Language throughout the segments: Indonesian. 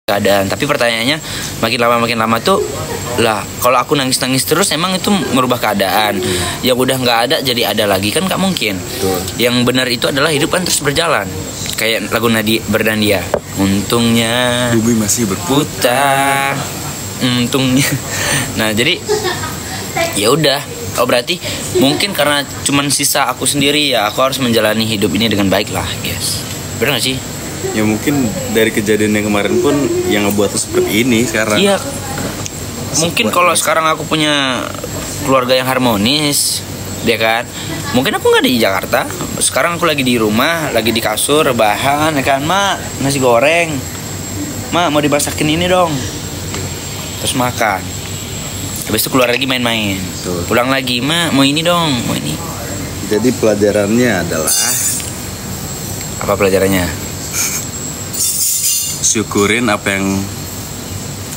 keadaan. Tapi pertanyaannya makin lama tuh lah, kalau aku nangis terus emang itu merubah keadaan. Yang udah nggak ada jadi ada lagi kan nggak mungkin. Betul. Yang benar itu adalah hidup kan terus berjalan. Kayak lagu Berdandia. Untungnya Bumi masih berputar. putar. Untungnya. Nah, jadi ya udah. Oh, berarti mungkin karena cuman sisa aku sendiri ya, aku harus menjalani hidup ini dengan baik lah, guys. Benar gak sih? Ya mungkin dari kejadian yang kemarin pun yang ngebuat lu seperti ini sekarang. Iya. Mungkin kalau sekarang aku punya keluarga yang harmonis, ya kan? Mungkin aku nggak di Jakarta. Sekarang aku lagi di rumah, lagi di kasur, rebahan, ya kan? Mak, nasi goreng. Mak, mau dimasakin ini dong. Terus makan. Habis itu keluar lagi main-main. Betul. Pulang lagi, Mak, mau ini dong, mau ini. Jadi pelajarannya adalah Apa pelajarannya? syukurin apa yang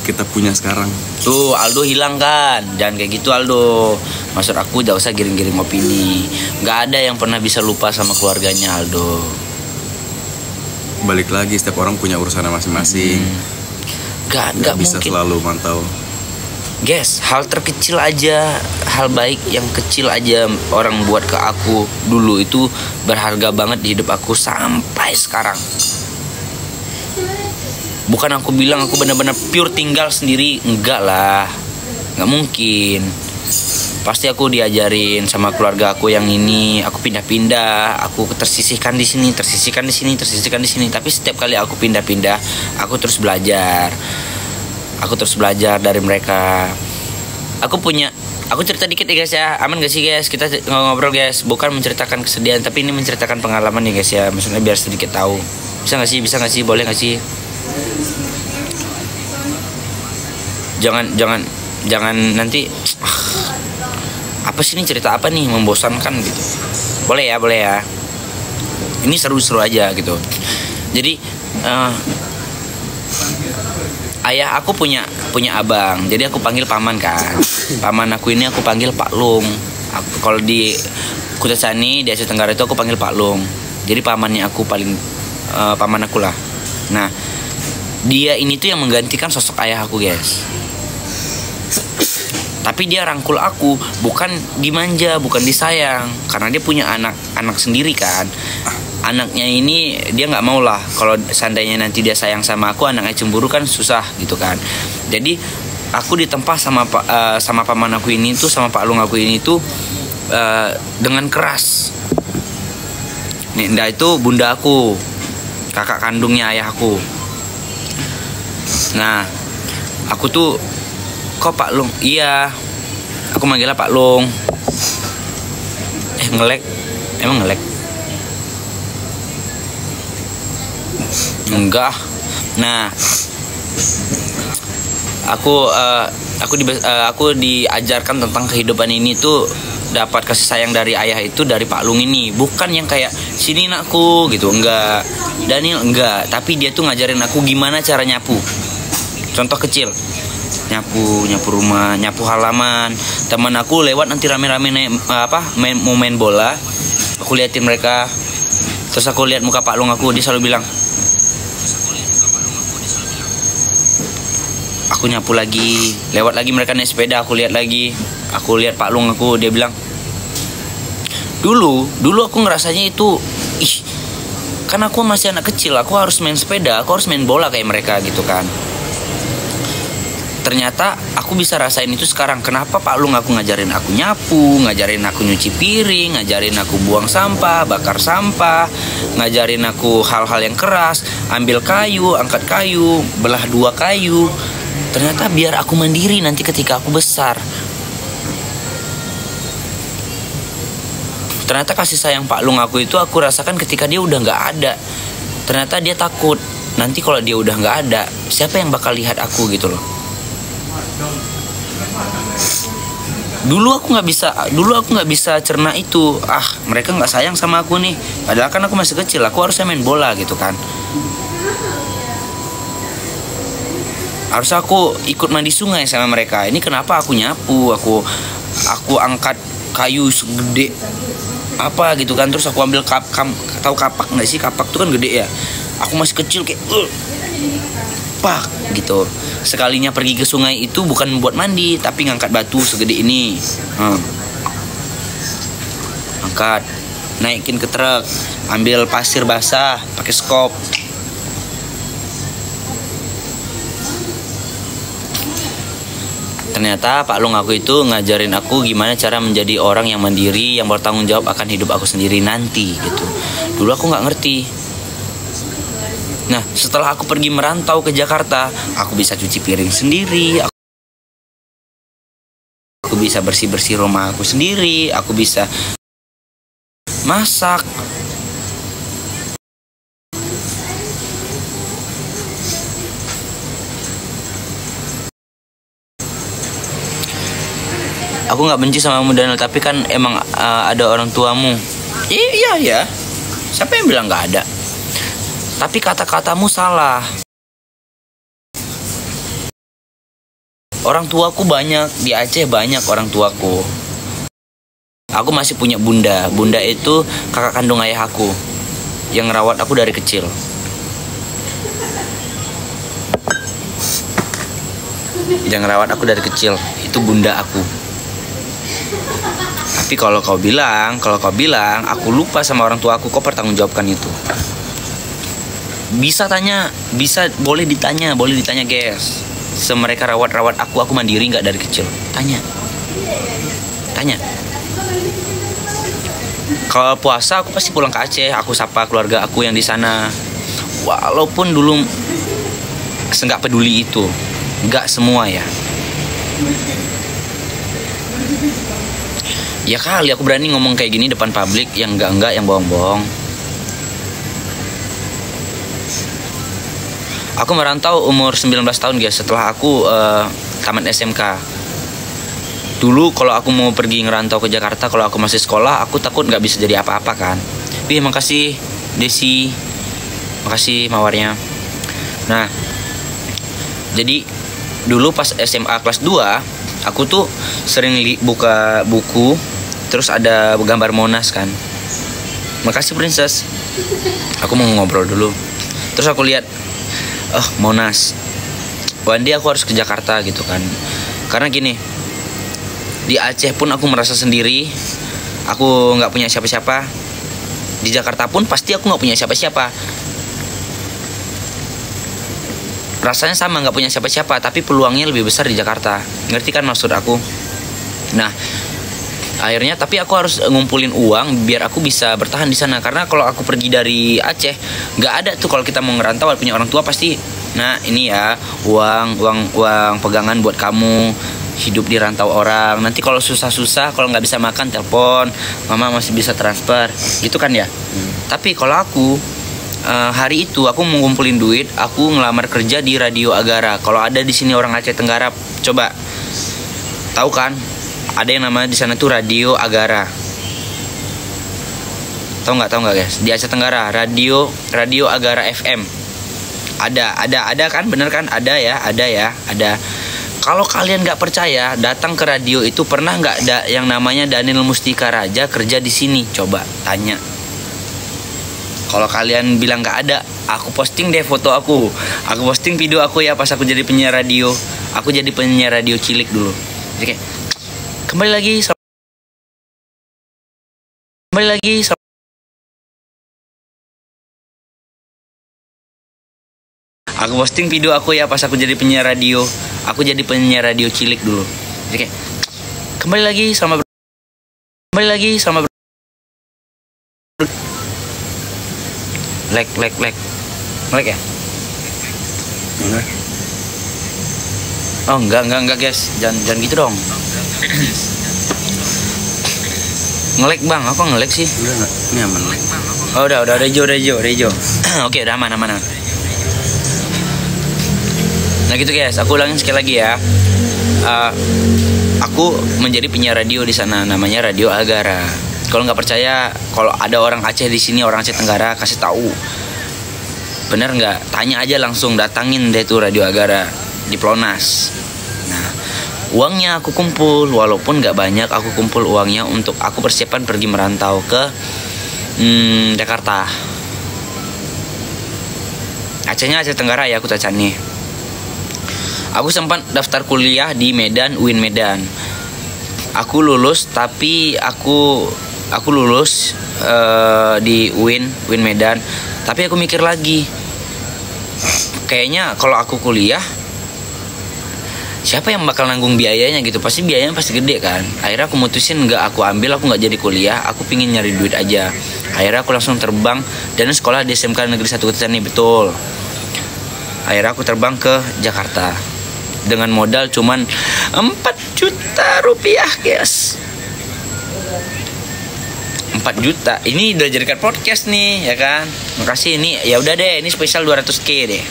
kita punya sekarang. Tuh, Aldo hilang kan? Jangan kayak gitu, Aldo. Maksud aku gak usah giring-giring opini. Gak ada yang pernah bisa lupa sama keluarganya, Aldo. Balik lagi, setiap orang punya urusan masing-masing. Gak bisa mungkin. selalu mantau. Guys, hal terkecil aja, hal baik yang kecil aja orang buat ke aku dulu itu berharga banget di hidup aku sampai sekarang. Bukan aku bilang aku benar-benar pure tinggal sendiri, enggak lah, nggak mungkin. Pasti aku diajarin sama keluarga aku yang ini, aku pindah-pindah, aku tersisihkan di sini, tersisihkan di sini, tersisihkan di sini. Tapi setiap kali aku pindah-pindah, aku terus belajar. Aku terus belajar dari mereka. Aku cerita dikit ya guys ya. Aman gak sih guys? Kita ngobrol guys. Bukan menceritakan kesedihan, tapi ini menceritakan pengalaman ya guys ya. Maksudnya biar sedikit tahu. Bisa gak sih? Bisa gak sih? Boleh gak sih? Jangan nanti apa sih ini, cerita apa nih, membosankan gitu. Boleh ya. Ini seru-seru aja gitu. Jadi ayah aku punya abang, jadi aku panggil paman kan. Paman aku ini aku panggil Pak Lung. Kalau di Kutasani di Asia Tenggara itu aku panggil Pak Lung. Jadi pamannya aku paling paman aku lah. Nah, dia ini tuh yang menggantikan sosok ayah aku guys. Tapi dia rangkul aku, bukan dimanja, bukan disayang, karena dia punya anak sendiri kan. Anaknya ini dia nggak mau lah kalau seandainya nanti dia sayang sama aku, anaknya cemburu kan susah gitu kan. Jadi aku ditempa sama paman aku ini tuh, sama Pak Lung aku ini tuh dengan keras. Ninda itu bunda aku, kakak kandungnya ayah aku. Nah, aku tuh, kok Pak Lung? Iya, aku manggilnya Pak Lung. Ngelek? Emang ngelek? Enggak. Nah, aku diajarkan tentang kehidupan ini tuh dapat kasih sayang dari ayah itu dari Pak Lung ini. Bukan yang kayak sini nakku gitu, enggak. Daniel enggak, tapi dia tuh ngajarin aku gimana cara nyapu. Contoh kecil. Nyapu rumah, nyapu halaman. Teman aku lewat nanti rame-rame mau main bola. Aku liatin mereka. Terus aku lihat muka Pak Lung aku, dia selalu bilang, aku nyapu lagi. Lewat lagi mereka naik sepeda, aku lihat lagi. Aku lihat Pak Lung aku, dia bilang, Dulu aku ngerasanya itu, kan aku masih anak kecil, aku harus main sepeda, aku harus main bola kayak mereka gitu kan. Ternyata aku bisa rasain itu sekarang. Kenapa Pak Lung aku ngajarin aku nyapu, ngajarin aku nyuci piring, ngajarin aku buang sampah, bakar sampah, ngajarin aku hal-hal yang keras, ambil kayu, angkat kayu, belah dua kayu. Ternyata biar aku mandiri nanti ketika aku besar. Ternyata kasih sayang Pak Lung aku itu aku rasakan ketika dia udah nggak ada. Ternyata dia takut nanti kalau dia udah nggak ada, siapa yang bakal lihat aku gitu loh. Dulu aku nggak bisa cerna itu. Mereka nggak sayang sama aku nih. Padahal kan aku masih kecil, aku harusnya main bola gitu kan. Harusnya aku ikut mandi sungai sama mereka. Ini kenapa aku nyapu, aku angkat kayu segede apa gitu kan. Terus aku ambil tahu kapak nggak sih? Kapak tuh kan gede ya. Aku masih kecil kayak pak gitu. Sekalinya pergi ke sungai itu bukan buat mandi, tapi ngangkat batu segede ini. Angkat, naikin ke truk, ambil pasir basah pakai skop. Ternyata Pak Long aku itu ngajarin aku gimana cara menjadi orang yang mandiri, yang bertanggung jawab akan hidup aku sendiri nanti gitu. Dulu aku nggak ngerti. Nah, setelah aku pergi merantau ke Jakarta, aku bisa cuci piring sendiri, aku bisa bersih-bersih rumah aku sendiri, aku bisa masak. Aku nggak benci sama kamu Daniel, tapi kan emang ada orang tuamu. Iya ya. Siapa yang bilang nggak ada? Tapi kata-katamu salah. Orang tuaku banyak di Aceh, banyak orang tuaku. Aku masih punya bunda. Bunda itu kakak kandung ayah aku yang ngerawat aku dari kecil. Yang ngerawat aku dari kecil itu bunda aku. Tapi kalau kau bilang aku lupa sama orang tua aku, kau pertanggungjawabkan itu. Bisa tanya, boleh ditanya guys. Semereka rawat aku mandiri nggak dari kecil? Tanya. Kalau puasa aku pasti pulang ke Aceh, aku sapa keluarga aku yang di sana. Walaupun dulu nggak peduli itu, nggak semua ya. Ya kali aku berani ngomong kayak gini depan publik, yang enggak, yang bohong-bohong. Aku merantau umur 19 tahun guys, setelah aku tamat SMK. Dulu kalau aku mau pergi ngerantau ke Jakarta, kalau aku masih sekolah, aku takut nggak bisa jadi apa-apa kan. Tapi makasih Desi, makasih Mawarnya. Nah, jadi dulu pas SMA kelas 2, aku tuh sering buka buku, terus ada gambar Monas kan. Makasih Princess. Aku mau ngobrol dulu. Terus aku lihat, Monas. One day aku harus ke Jakarta gitu kan. Karena gini, di Aceh pun aku merasa sendiri. Aku nggak punya siapa-siapa. Di Jakarta pun pasti aku nggak punya siapa-siapa. Rasanya sama, nggak punya siapa-siapa, tapi peluangnya lebih besar di Jakarta. Ngerti kan maksud aku? Nah, akhirnya tapi aku harus ngumpulin uang biar aku bisa bertahan di sana. Karena kalau aku pergi dari Aceh, nggak ada tuh kalau kita mau ngerantau punya orang tua pasti. Nah, ini ya uang pegangan buat kamu hidup di rantau orang. Nanti kalau susah-susah, kalau nggak bisa makan, telepon, mama masih bisa transfer, gitu kan ya. Tapi kalau aku hari itu aku mau ngumpulin duit, aku ngelamar kerja di Radio Agara. Kalau ada di sini orang Aceh Tenggara, coba tahu kan? Ada yang namanya di sana tuh Radio Agara. Tahu nggak guys? Di Aceh Tenggara Radio Agara FM. Ada kan? Bener kan? Ada ya. Kalau kalian nggak percaya, datang ke radio itu. Pernah nggak ada yang namanya Daniel Mustika Raja kerja di sini? Coba tanya. Kalau kalian bilang nggak ada, aku posting deh foto aku. Aku posting video aku ya pas aku jadi penyiar radio. Aku jadi penyiar radio cilik dulu. Jadi kayak, kembali lagi. Aku posting video aku ya pas aku jadi penyiar radio. Aku jadi penyiar radio cilik dulu. Jadi kayak, kembali lagi sama Melek ya? Oh enggak guys, jangan gitu dong. Ngelek bang, aku ngelek sih. Udah nggak? Ini aman. Oh udah hijau. Oke, udah aman. Nah gitu guys, aku ulangin sekali lagi ya. Aku menjadi penyiar radio di sana, namanya Radio Agara. Kalau nggak percaya, kalau ada orang Aceh di sini, orang Aceh Tenggara, kasih tahu. Bener nggak? Tanya aja langsung, datangin deh tuh Radio Agara di Plonas. Nah, uangnya aku kumpul, walaupun nggak banyak, aku kumpul uangnya untuk aku persiapan pergi merantau ke Jakarta. Acehnya Aceh Tenggara ya, aku cacat nih. Aku sempat daftar kuliah di Medan, UIN Medan. Aku lulus, tapi aku lulus di UIN Medan. Tapi aku mikir lagi, kayaknya kalau aku kuliah, siapa yang bakal nanggung biayanya gitu? Pasti biayanya pasti gede kan. Akhirnya aku mutusin nggak aku ambil, aku nggak jadi kuliah. Aku pingin nyari duit aja. Akhirnya aku langsung terbang dan sekolah di SMK Negeri 1 Kutatani, betul. Akhirnya aku terbang ke Jakarta dengan modal cuman 4 juta rupiah, guys. 4 juta. Ini udah jadikan podcast nih, ya kan? Makasih, ini ya udah deh, ini spesial 200k deh.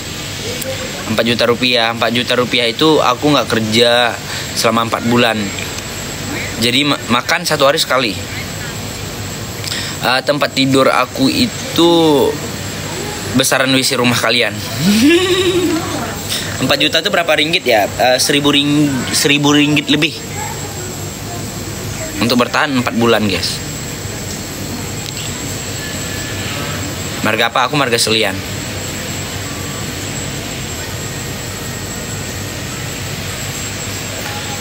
4 juta rupiah. 4 juta rupiah itu aku nggak kerja selama 4 bulan. Jadi makan 1 hari sekali. Tempat tidur aku itu besaran WC rumah kalian. 4 juta itu berapa ringgit ya? 1000 ringgit lebih untuk bertahan 4 bulan, guys. Marga apa? Aku marga Selian.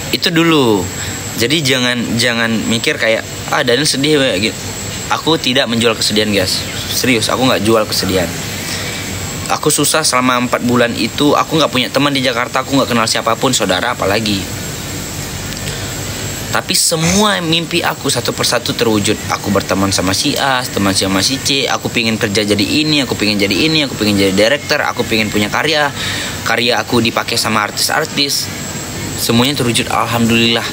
Itu dulu. Jadi jangan mikir kayak Daniel sedih gitu. Aku tidak menjual kesedihan, guys. Serius, aku nggak jual kesedihan. Aku susah selama 4 bulan itu. Aku nggak punya teman di Jakarta. Aku nggak kenal siapapun, saudara apalagi. Tapi semua mimpi aku satu persatu terwujud. Aku berteman sama si A, teman sama si C. Aku pingin kerja jadi ini, aku pingin jadi ini, aku pingin jadi director, aku pingin punya karya. Karya aku dipakai sama artis-artis. Semuanya terwujud, alhamdulillah.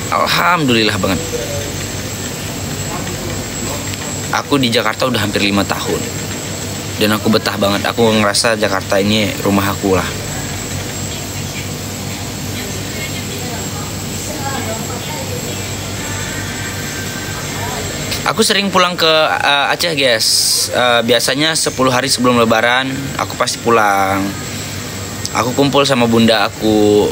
Alhamdulillah banget. Aku di Jakarta udah hampir 5 tahun. Dan aku betah banget. Aku ngerasa Jakarta ini rumah aku lah. Aku sering pulang ke Aceh, guys. Biasanya 10 hari sebelum Lebaran aku pasti pulang. Aku kumpul sama bunda aku,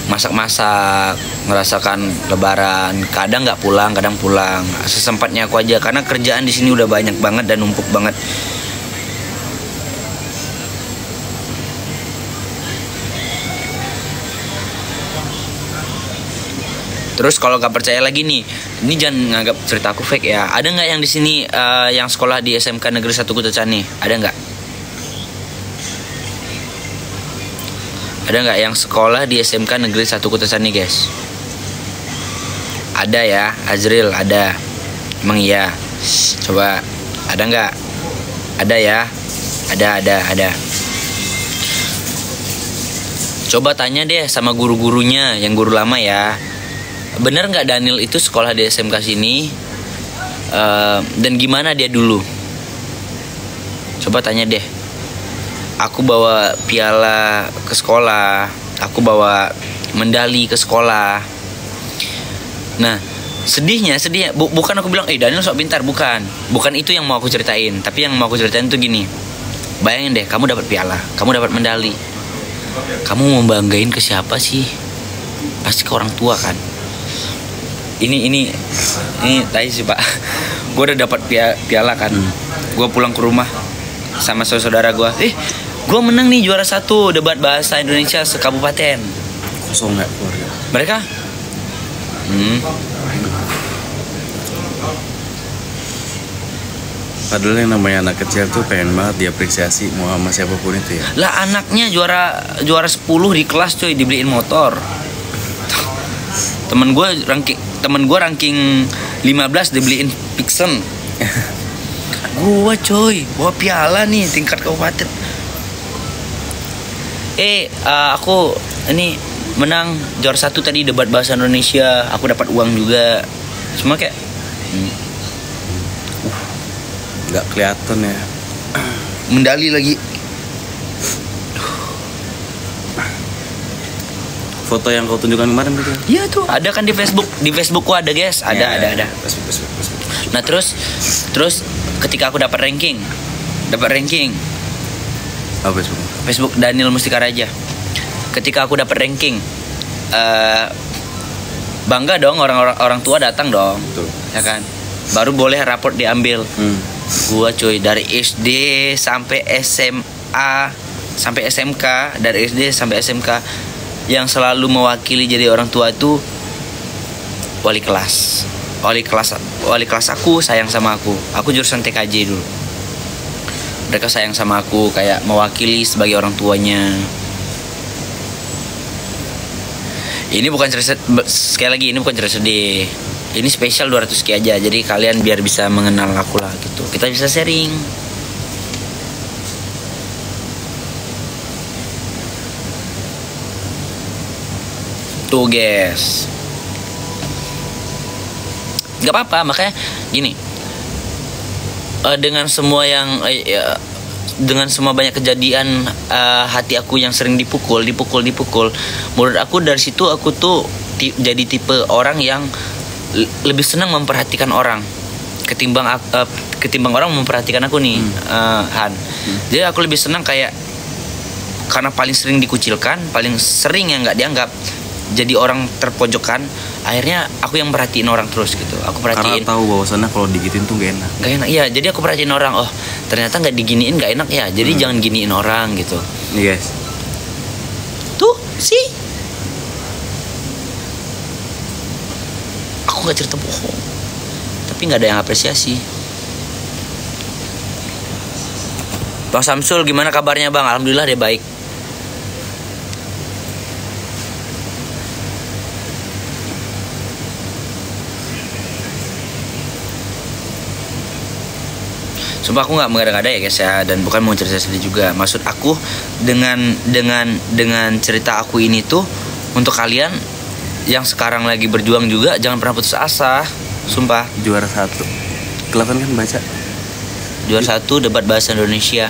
masak-masak, ngerasakan Lebaran. Kadang nggak pulang, kadang pulang. Sesempatnya aku aja, karena kerjaan di sini udah banyak banget dan numpuk banget. Terus kalau nggak percaya lagi nih, ini jangan nganggap cerita aku fake ya. Ada nggak yang di sini yang sekolah di SMK Negeri 1 Kutatani? Ada nggak? Ada nggak yang sekolah di SMK Negeri 1 Kutatani, guys? Ada ya, Azril ada. Emang iya? Coba, ada nggak? Ada ya? Ada. Coba tanya deh sama guru-gurunya, yang guru lama ya. Bener nggak Daniel itu sekolah di SMK sini? Dan gimana dia dulu? Coba tanya deh. Aku bawa piala ke sekolah, aku bawa medali ke sekolah. Nah, sedihnya bukan aku bilang Daniel sok pintar, bukan itu yang mau aku ceritain. Tapi yang mau aku ceritain tuh gini. Bayangin deh, kamu dapat piala, kamu dapat medali, kamu mau banggain ke siapa sih? Pasti ke orang tua kan. Ini tai sih, Pak. Gue udah dapat piala kan. Gue pulang ke rumah sama saudara gue. Gue menang nih, juara 1 debat bahasa Indonesia sekabupaten. Kosong nggak keluarga Mereka? Padahal yang namanya anak kecil tuh pengen banget diapresiasi mau sama siapapun itu ya. Lah anaknya juara 10 di kelas, coy, dibeliin motor. Temen gue ranking 15 dibeliin Pixen. Gue coy bawa piala nih tingkat kabupaten. Aku ini menang juara 1 tadi debat bahasa Indonesia. Aku dapat uang juga. Cuma kayak nggak kelihatan ya. Medali lagi. Foto yang kau tunjukkan kemarin betul? Iya tuh, ada kan di Facebook. Di Facebookku ada, guys. Ada. Facebook. Nah, terus ketika aku dapat ranking. Apa Facebook Daniel Mustika Raja. Ketika aku dapat ranking, bangga dong, orang tua datang dong. Betul. Ya kan? Baru boleh raport diambil. Gua coy dari SD sampai SMA sampai SMK, dari SD sampai SMK, yang selalu mewakili jadi orang tua itu wali kelas. Wali kelas aku sayang sama aku. Aku jurusan TKJ dulu. Mereka sayang sama aku kayak mewakili sebagai orang tuanya. Ini bukan cerita, sekali lagi ini bukan cerita sedih. Ini spesial 200K aja. Jadi kalian biar bisa mengenal aku lah gitu. Kita bisa sharing. Tuh guys, nggak apa-apa, makanya gini, dengan semua yang dengan semua banyak kejadian, hati aku yang sering dipukul, menurut aku dari situ aku tuh jadi tipe orang yang lebih senang memperhatikan orang ketimbang orang memperhatikan aku nih. Han. Jadi aku lebih senang kayak, karena paling sering dikucilkan, paling sering yang nggak dianggap, jadi orang terpojokkan, akhirnya aku yang perhatiin orang terus gitu. Aku perhatiin. Karena tahu bahwasannya kalau digituin tuh gak enak. Gak enak, iya. Jadi aku perhatiin orang. Oh, ternyata nggak diginiin gak enak ya. Jadi jangan giniin orang gitu. Nih guys. Tuh sih. Aku nggak cerita bohong. Tapi nggak ada yang apresiasi. Bang Samsul, gimana kabarnya bang? Alhamdulillah dia baik. Sumpah aku nggak mengada-ngada ya guys ya, dan bukan mau cerita sedih juga. Maksud aku dengan cerita aku ini tuh untuk kalian yang sekarang lagi berjuang juga, jangan pernah putus asa. Sumpah. Juara 1. Kelihatan kan baca. Juara 1 debat bahasa Indonesia.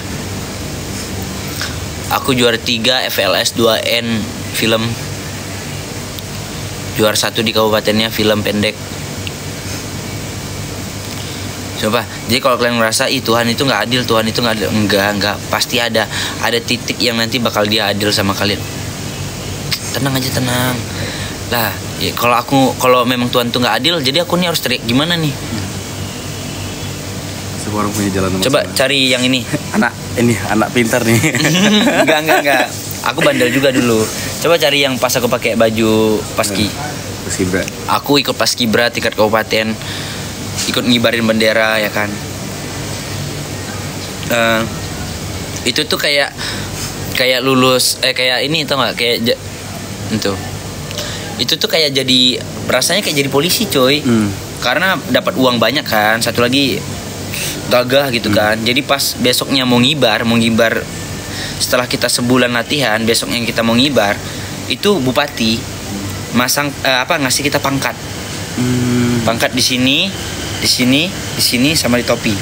Aku juara 3 FLS 2N film. Juara 1 di kabupatennya film pendek. Coba, jadi kalau kalian ngerasa Tuhan itu nggak adil, Tuhan itu nggak adil, enggak, pasti ada titik yang nanti bakal dia adil sama kalian. Tenang aja, tenang. Lah, ya, kalau memang Tuhan tuh nggak adil, jadi aku nih harus teriak gimana nih? Semua orang punya jalan. Coba cari yang ini. anak pintar nih. enggak. Aku bandel juga dulu. Coba cari yang pas aku pakai baju Paskibra. Aku ikut Paskibra tingkat kabupaten. Ikut ngibarin bendera ya kan. Itu tuh kayak lulus kayak ini tau nggak, kayak itu tuh kayak jadi rasanya kayak jadi polisi coy. Karena dapat uang banyak kan, satu lagi gagah gitu kan. Jadi pas besoknya mau ngibar setelah kita sebulan latihan, besoknya kita mau ngibar, itu bupati ngasih kita pangkat. Pangkat di sini sama di topi.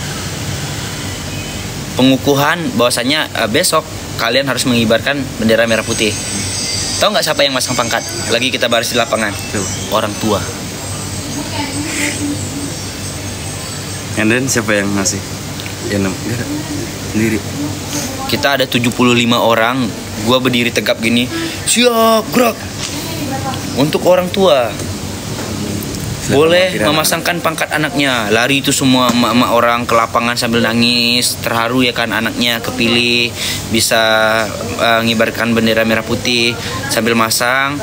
Pengukuhan bahwasanya besok kalian harus mengibarkan bendera merah putih. Tahu nggak siapa yang masang pangkat? Lagi kita baris di lapangan. Orang tua. And then siapa yang ngasih? Sendiri. Kita ada 75 orang. Gua berdiri tegap gini. Siap, gerak. Untuk orang tua. Boleh memasangkan pangkat anaknya. Lari itu semua emak-emak orang ke lapangan sambil nangis, terharu ya kan, anaknya kepilih bisa ngibarkan bendera merah putih sambil masang.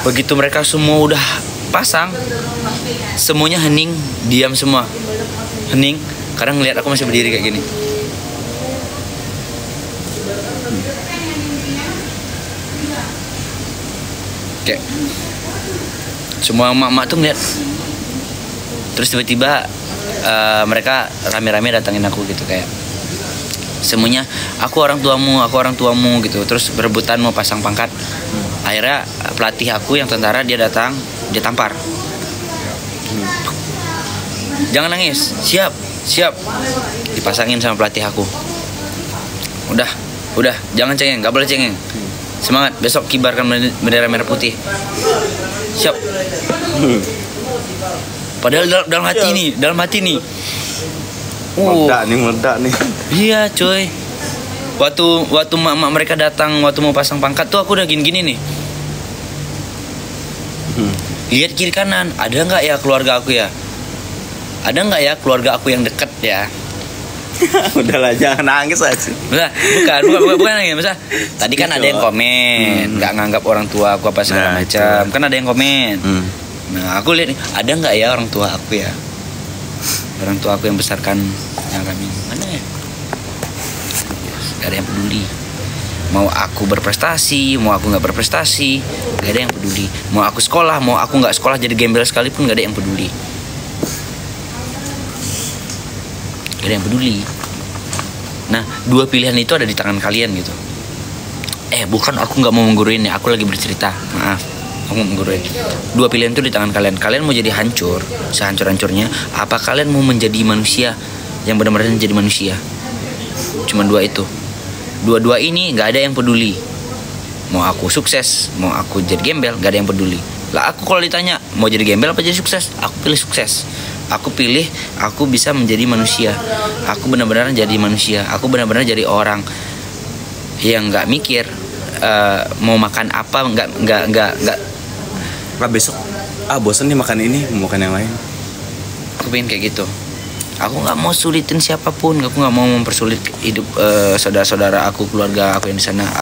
Begitu mereka semua udah pasang, semuanya hening, diam semua. Hening, kadang ngeliat aku masih berdiri kayak gini. Kayak semua emak-emak tuh ngeliat. Terus tiba-tiba mereka rame-rame datangin aku gitu, kayak semuanya aku orang tuamu gitu. Terus berebutan mau pasang pangkat. Akhirnya pelatih aku yang tentara dia datang, dia tampar. Jangan nangis, siap. Dipasangin sama pelatih aku. Udah, jangan cengeng, nggak boleh cengeng. Semangat, besok kibarkan bendera merah putih. Siap. Padahal dalam hati nih. Meledak nih. Iya, coy. Waktu mak mereka datang, waktu mau pasang pangkat tuh aku udah gini-gini nih. Lihat kiri kanan, ada nggak ya keluarga aku ya? Ada nggak ya keluarga aku yang dekat ya? Udahlah, jangan nangis aja. Bukan lagi. Masa tadi kan ada yang komen, nggak nganggap orang tua aku apa segala macam. Kan ada yang komen. Nah, aku lihat nih, ada nggak ya orang tua aku ya? Orang tua aku yang besarkan yang kami. Mana ya? Gak ada yang peduli. Mau aku berprestasi, mau aku nggak berprestasi, gak ada yang peduli. Mau aku sekolah, mau aku nggak sekolah jadi gembel sekalipun, gak ada yang peduli. Gak ada yang peduli. Nah, dua pilihan itu ada di tangan kalian gitu. Bukan, aku nggak mau mengguruin ya. Aku lagi bercerita. Maaf, aku mau mengguruin. Dua pilihan itu di tangan kalian. Kalian mau jadi hancur, sehancur-hancurnya. Apa kalian mau menjadi manusia yang benar-benar menjadi manusia? Cuma dua itu. Dua-dua ini nggak ada yang peduli. Mau aku sukses, mau aku jadi gembel, nggak ada yang peduli. Lah aku kalau ditanya mau jadi gembel apa jadi sukses, aku pilih sukses. Aku pilih aku bisa menjadi manusia. Aku benar-benar jadi manusia. Aku benar-benar jadi orang yang nggak mikir mau makan apa, nggak. Lah besok bosan nih makan ini, mau makan yang lain. Aku pengen kayak gitu. Aku nggak mau sulitin siapapun. Aku nggak mau mempersulit hidup saudara-saudara aku, keluarga aku yang di sana.